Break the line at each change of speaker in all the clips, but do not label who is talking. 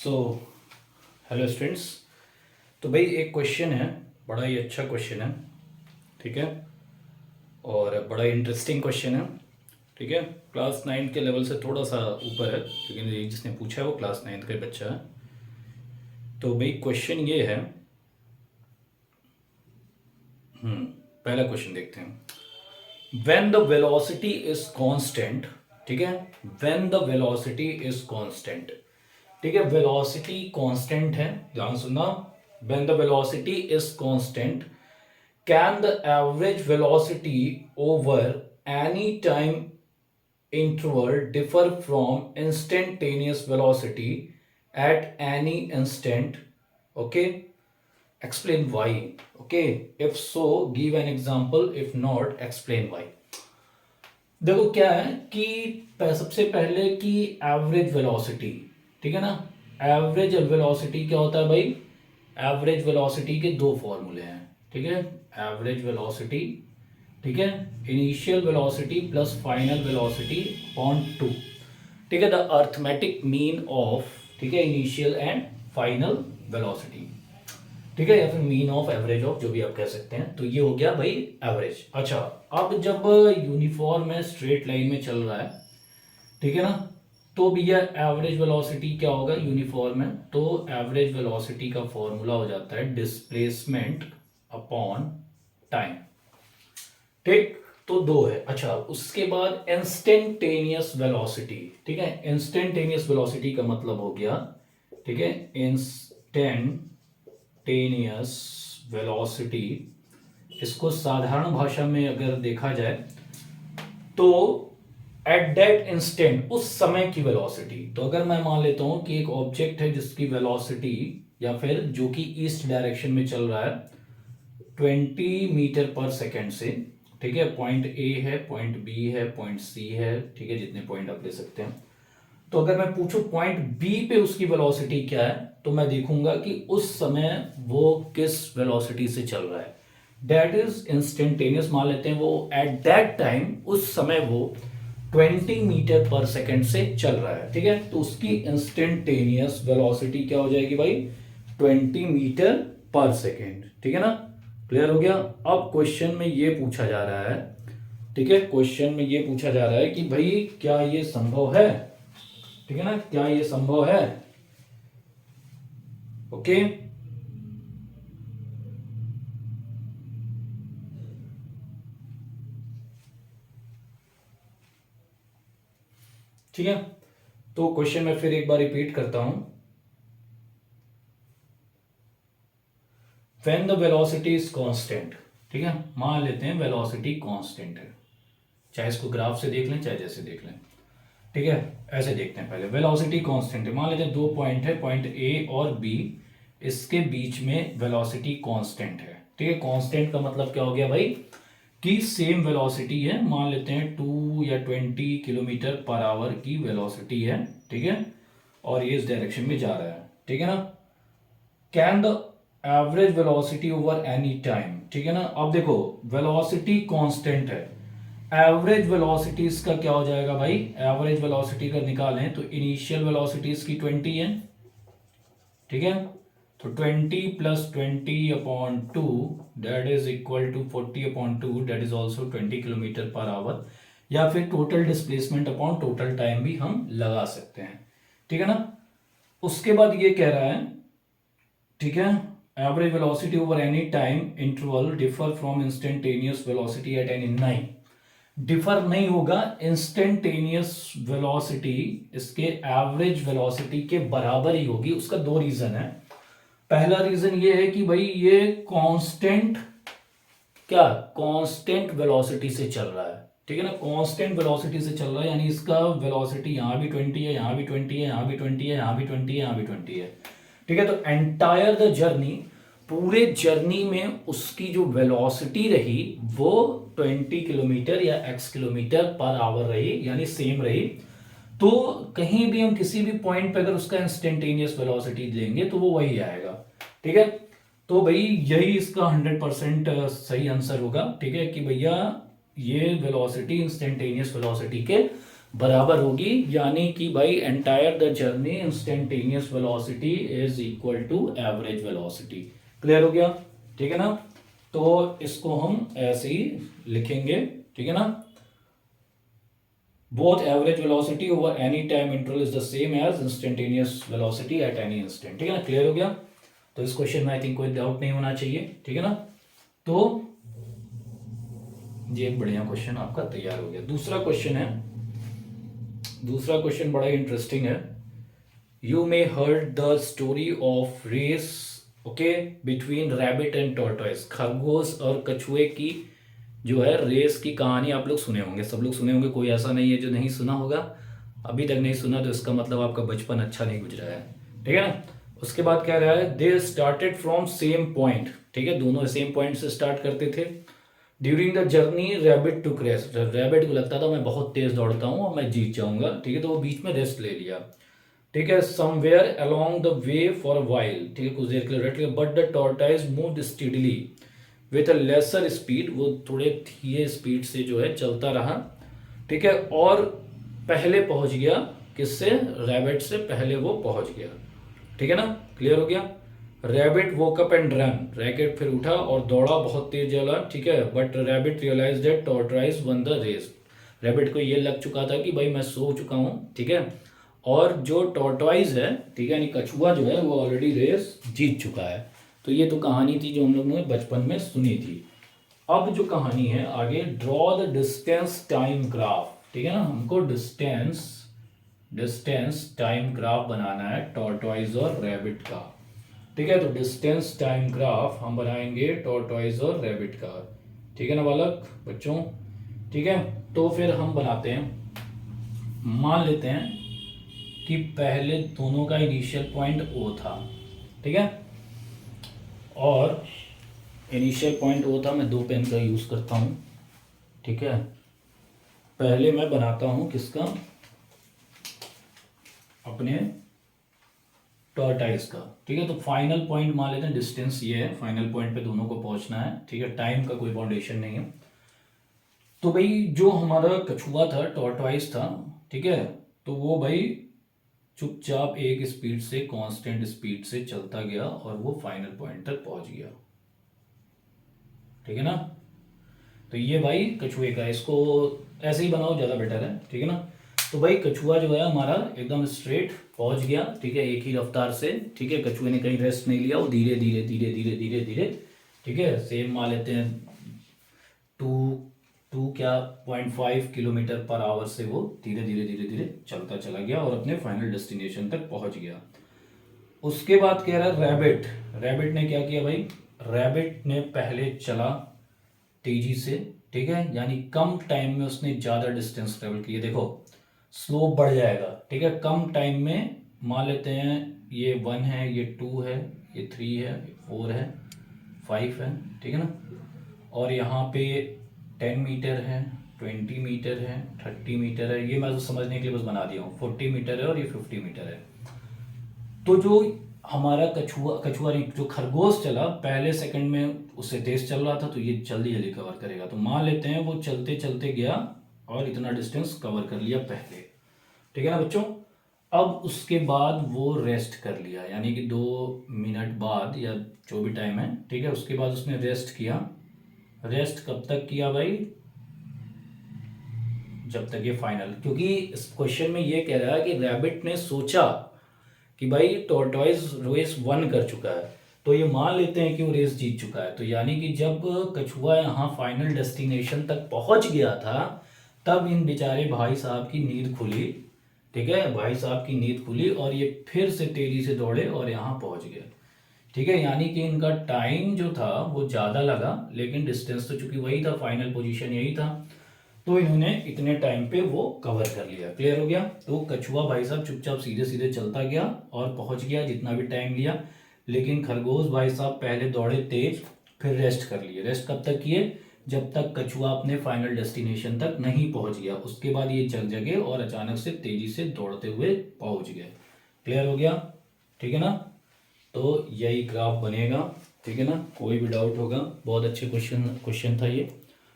So hello students. तो भाई एक क्वेश्चन है, बड़ा ही अच्छा क्वेश्चन है, ठीक है, और बड़ा इंटरेस्टिंग क्वेश्चन है, ठीक है। क्लास नाइन्थ के लेवल से थोड़ा सा ऊपर है, क्योंकि जिसने पूछा है वो क्लास नाइन्थ का ही बच्चा है। तो भाई क्वेश्चन ये है, पहला क्वेश्चन देखते हैं। When the velocity is constant, ठीक है, when the velocity is constant, ठीक है, वेलोसिटी कांस्टेंट है, ध्यान सुनना। When the velocity is constant, can the average velocity over any time interval differ from instantaneous velocity at any instant? Okay, explain why. Okay, if so give an example, if not explain why. देखो क्या है कि सबसे पहले कि average velocity, ठीक है ना, एवरेज वेलोसिटी क्या होता है भाई? एवरेज वेलोसिटी के दो फॉर्मूले हैं, ठीक है। एवरेज वेलोसिटी, ठीक है, initial velocity plus final velocity upon two, ठीक है, द अर्थमेटिक मीन ऑफ, ठीक है, इनिशियल एंड फाइनल वेलोसिटी, ठीक है, या फिर मीन ऑफ, एवरेज ऑफ, जो भी आप कह सकते हैं। तो ये हो गया भाई एवरेज। अच्छा, अब जब यूनिफॉर्म में स्ट्रेट लाइन में चल रहा है, ठीक है ना, तो भैया एवरेज वेलोसिटी क्या होगा? यूनिफॉर्म है तो एवरेज वेलोसिटी का फॉर्मूला हो जाता है डिस्प्लेसमेंट अपॉन टाइम, ठीक। तो दो है। अच्छा, उसके बाद इंस्टेंटेनियस वेलोसिटी, ठीक है, इंस्टेंटेनियस वेलोसिटी का मतलब हो गया, ठीक है, इंस्टेंटेनियस वेलोसिटी, इसको साधारण भाषा में अगर देखा जाए तो एट दैट इंस्टेंट, उस समय की वेलोसिटी। तो अगर मैं मान लेता हूं कि एक ऑब्जेक्ट है जिसकी वेलोसिटी, या फिर जो कि ईस्ट डायरेक्शन में चल रहा है 20 मीटर पर सेकेंड से, ठीक है, पॉइंट ए है, पॉइंट बी है, पॉइंट सी है, ठीक है, जितने पॉइंट आप ले सकते हैं। तो अगर मैं पूछूं पॉइंट बी पे उसकी वेलोसिटी क्या है, तो मैं देखूंगा कि उस समय वो किस वेलोसिटी से चल रहा है। दैट इज इंस्टेंटेनियस, मान लेते हैं वो एट दैट टाइम, उस समय वो 20 मीटर पर सेकेंड से चल रहा है, ठीक है। तो उसकी इंस्टेंटेनियस वेलोसिटी क्या हो जाएगी भाई? 20 मीटर पर सेकेंड, ठीक है ना। क्लियर हो गया? अब क्वेश्चन में ये पूछा जा रहा है, ठीक है, क्वेश्चन में ये पूछा जा रहा है कि भाई क्या ये संभव है, ठीक है ना, क्या ये संभव है? ओके, ठीक है। तो क्वेश्चन में फिर एक बार रिपीट करता हूं। When the velocity is constant, ठीक है, मान लेते हैं वेलोसिटी कांस्टेंट है, चाहे इसको ग्राफ से देख लें चाहे जैसे देख लें, ठीक है। ऐसे देखते हैं, पहले वेलोसिटी कांस्टेंट है, मान लेते हैं दो पॉइंट है, पॉइंट ए और बी, इसके बीच में वेलोसिटी कांस्टेंट है, ठीक है। कांस्टेंट का मतलब क्या हो गया भाई? कि सेम वेलोसिटी है, मान लेते हैं 2 या 20 किलोमीटर पर आवर की वेलोसिटी है, ठीक है, और ये इस डायरेक्शन में जा रहा है, ठीक है ना। Can the average velocity over any time, ठीक है ना। अब देखो वेलोसिटी कांस्टेंट है, एवरेज वेलोसिटी इसका क्या हो जाएगा भाई? एवरेज वेलोसिटी का निकालें तो इनिशियल वेलोसिटी इसकी 20 है, ठीक है, तो 20 plus 20 upon two, that is equal to 40 upon two, that is also 20 kilometre per hour, या फिर total displacement upon total time भी हम लगा सकते हैं, ठीक है ना। उसके बाद ये कह रहा है, ठीक है, average velocity over any time interval differ from instantaneous velocity at any, नहीं, डिफर नहीं होगा। इंस्टेंटेनियस वेलोसिटी इसके एवरेज वेलोसिटी के बराबर ही होगी। उसका दो रीजन है। पहला रीजन ये है कि भाई ये कांस्टेंट, क्या, कांस्टेंट वेलोसिटी से चल रहा है, ठीक है ना, कांस्टेंट वेलोसिटी से चल रहा है, यानी इसका वेलोसिटी यहां भी 20 है, यहां भी 20 है, यहां भी 20 है, यहां भी 20 है, यहां भी 20 है, ठीक है। तो एंटायर द जर्नी, पूरे जर्नी में उसकी जो वेलोसिटी रही वो 20 किलोमीटर या x किलोमीटर पर आवर रही, यानी सेम रही। तो कहीं भी हम किसी भी पॉइंट पे अगर उसका इंस्टेंटेनियस वेलोसिटी लेंगे तो वो वही आएगा, ठीक है। तो भाई यही इसका 100% सही आंसर होगा, ठीक है, कि भैया ये वेलोसिटी इंस्टेंटेनियस वेलोसिटी के बराबर होगी, यानी कि भाई entire the journey instantaneous velocity is equal to average velocity. Clear हो गया? ठीक है ना? तो इसको हम ऐसे ही लिखेंगे, ठीक है ना? both average velocity over any time interval is the same as instantaneous velocity at any instant। ठीक है ना? क्लियर हो गया? तो इस क्वेश्चन में आई थिंक कोई डाउट नहीं होना चाहिए, ठीक है ना? तो ये एक बढ़िया क्वेश्चन आपका तैयार हो गया। दूसरा क्वेश्चन है, दूसरा क्वेश्चन बड़ा इंटरेस्टिंग है। You may heard the story of race, okay, between rabbit and tortoise. खरगोश और कछुए की जो है रेस की कहानी आप लोग सुने होंगे, सब लोग सुने होंगे, कोई ऐसा नहीं है जो नहीं सुना होगा। अभी तक नहीं सुना तो इसका मतलब आपका बचपन अच्छा नहीं गुजरा है, ठीक है ना? उसके बाद क्या रहा है, they started from same point, ठीक है, दोनों सेम पॉइंट से स्टार्ट करते थे। During the journey rabbit to rest, rabbit को लगता था मैं बहुत तेज दौड़ता हूँ और मैं जीत जाऊंगा, ठीक है, तो वो बीच में रेस्ट ले लिया, ठीक है। Somewhere along the way for a while, ठीक है, कुछ देर के लिए रेस्ट लिया। But the tortoise moved steadily with a lesser speed, वो थोड़े धीरे स्पीड से जो है चलता रहा, ठीक है, और पहले पहुंच गया, किससे? रैबिट से पहले वो पहुंच गया, ठीक है ना? क्लियर हो गया? Rabbit woke up and run, रैकेट फिर उठा और दौड़ा, बहुत तेज चला, ठीक है, but rabbit realise that tortoise won the race. Rabbit को ये लग चुका था कि भाई मैं सो चुका हूँ, ठीक है, और जो टॉर्टोइज है, ठीक है, यानी कछुआ जो है वो ऑलरेडी रेस जीत चुका है। तो ये तो कहानी थी जो हम लोगों ने बचपन में सुनी थी। अब जो कहानी है आगे, draw the distance time graph, ठीक है ना, हमको डिस्टेंस टाइम ग्राफ बनाना है टॉर्टोइज और रैबिट का, ठीक है। तो डिस्टेंस टाइम ग्राफ हम बनाएंगे टॉर्टोइज और रैबिट का, ठीक है ना बालक बच्चों? ठीक है, तो फिर हम बनाते हैं, मान लेते हैं कि पहले दोनों का इनिशियल पॉइंट ओ था, ठीक है, और इनिशियल पॉइंट ओ था। मैं 2 पेन का यूज़ करता हूँ, ठीक है। पहले मैं बनाता हूँ किसका? अपने टॉर्टाइज का, ठीक है। तो फाइनल पॉइंट मान लेते हैं, डिस्टेंस ये है, फाइनल पॉइंट पे दोनों को पहुंचना है, ठीक है, टाइम का कोई बाउंडेशन नहीं है। तो भाई जो हमारा कछुआ था, टॉर्टाइज था, ठीक है, तो वो भाई चुपचाप एक स्पीड से, कांस्टेंट स्पीड से चलता गया और वो फाइनल पॉइंट तक पहुंच गया, ठीक है ना? तो ये भाई कछुए का, इसको ऐसे ही बनाओ ज़्यादा बेटर है, ठीक है ना? तो भाई कछुआ जो है हमारा एकदम स्ट्रेट पहुंच गया, ठीक है, एक ही रफ्तार से, ठीक है, कछुए ने कहीं रेस्ट नहीं लिया, वो धीरे धीरे धीरे धीरे धीरे धीरे, ठीक है, सेम मान लेते हैं 2.5 किलोमीटर पर आवर से वो धीरे धीरे धीरे धीरे चलता चला गया और अपने फाइनल डेस्टिनेशन तक पहुंच गया। उसके बाद कह रहा है रैबिट, रैबिट ने क्या किया भाई? रैबिट ने पहले चला तेजी से, ठीक है, यानी कम टाइम में उसने ज़्यादा डिस्टेंस ट्रेवल किया। देखो स्लोप बढ़ जाएगा, ठीक है, कम टाइम में, मान लेते हैं ये 1 है, ये 2 है, ये 3 है, ये 4 है, 5 है, ठीक है ना, और यहाँ पे 10 मीटर है, 20 मीटर है, 30 मीटर है, ये मैं तो समझने के लिए बस बना दिया हूँ, 40 मीटर है और ये 50 मीटर है। तो जो हमारा कछुआ नहीं, जो खरगोश चला पहले सेकंड में उससे तेज चल रहा था, तो ये जल्दी जल्दी कवर करेगा। तो मान लेते हैं वो चलते चलते गया और इतना डिस्टेंस कवर कर लिया पहले, ठीक है ना बच्चों? अब उसके बाद वो रेस्ट कर लिया, यानी कि 2 मिनट बाद या जो भी टाइम है, ठीक है, उसके बाद उसने रेस्ट किया। रेस्ट कब तक किया भाई? जब तक ये फाइनल, क्योंकि इस क्वेश्चन में ये कह रहा है कि रैबिट ने सोचा कि भाई टॉर्टोइज रेस 1 कर चुका है, तो ये मान लेते हैं कि वो रेस जीत चुका है। तो यानी कि जब कछुआ यहाँ फाइनल डेस्टिनेशन तक पहुंच गया था, तब इन बेचारे भाई साहब की नींद खुली, ठीक है, भाई साहब की नींद खुली और ये फिर से तेजी से दौड़े और यहाँ पहुंच गए, ठीक है। यानी कि इनका टाइम जो था वो ज़्यादा लगा, लेकिन डिस्टेंस तो चूंकि वही था, फाइनल पोजीशन यही था, तो इन्होंने इतने टाइम पे वो कवर कर लिया। क्लियर हो गया? तो कछुआ भाई साहब चुपचाप सीधे सीधे चलता गया और पहुंच गया जितना भी टाइम लिया, लेकिन खरगोश भाई साहब पहले दौड़े तेज, फिर रेस्ट कर लिए। रेस्ट कब तक किए? जब तक कछुआ अपने फाइनल डेस्टिनेशन तक नहीं पहुंच गया, उसके बाद ये जग जगे और अचानक से तेजी से दौड़ते हुए पहुंच गए। क्लियर हो गया? ठीक है ना? तो यही ग्राफ बनेगा, ठीक है ना? कोई भी डाउट होगा, बहुत अच्छे क्वेश्चन था ये,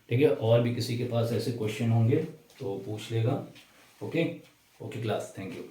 ठीक है। और भी किसी के पास ऐसे क्वेश्चन होंगे तो पूछ लेगा, okay okay class, thank you.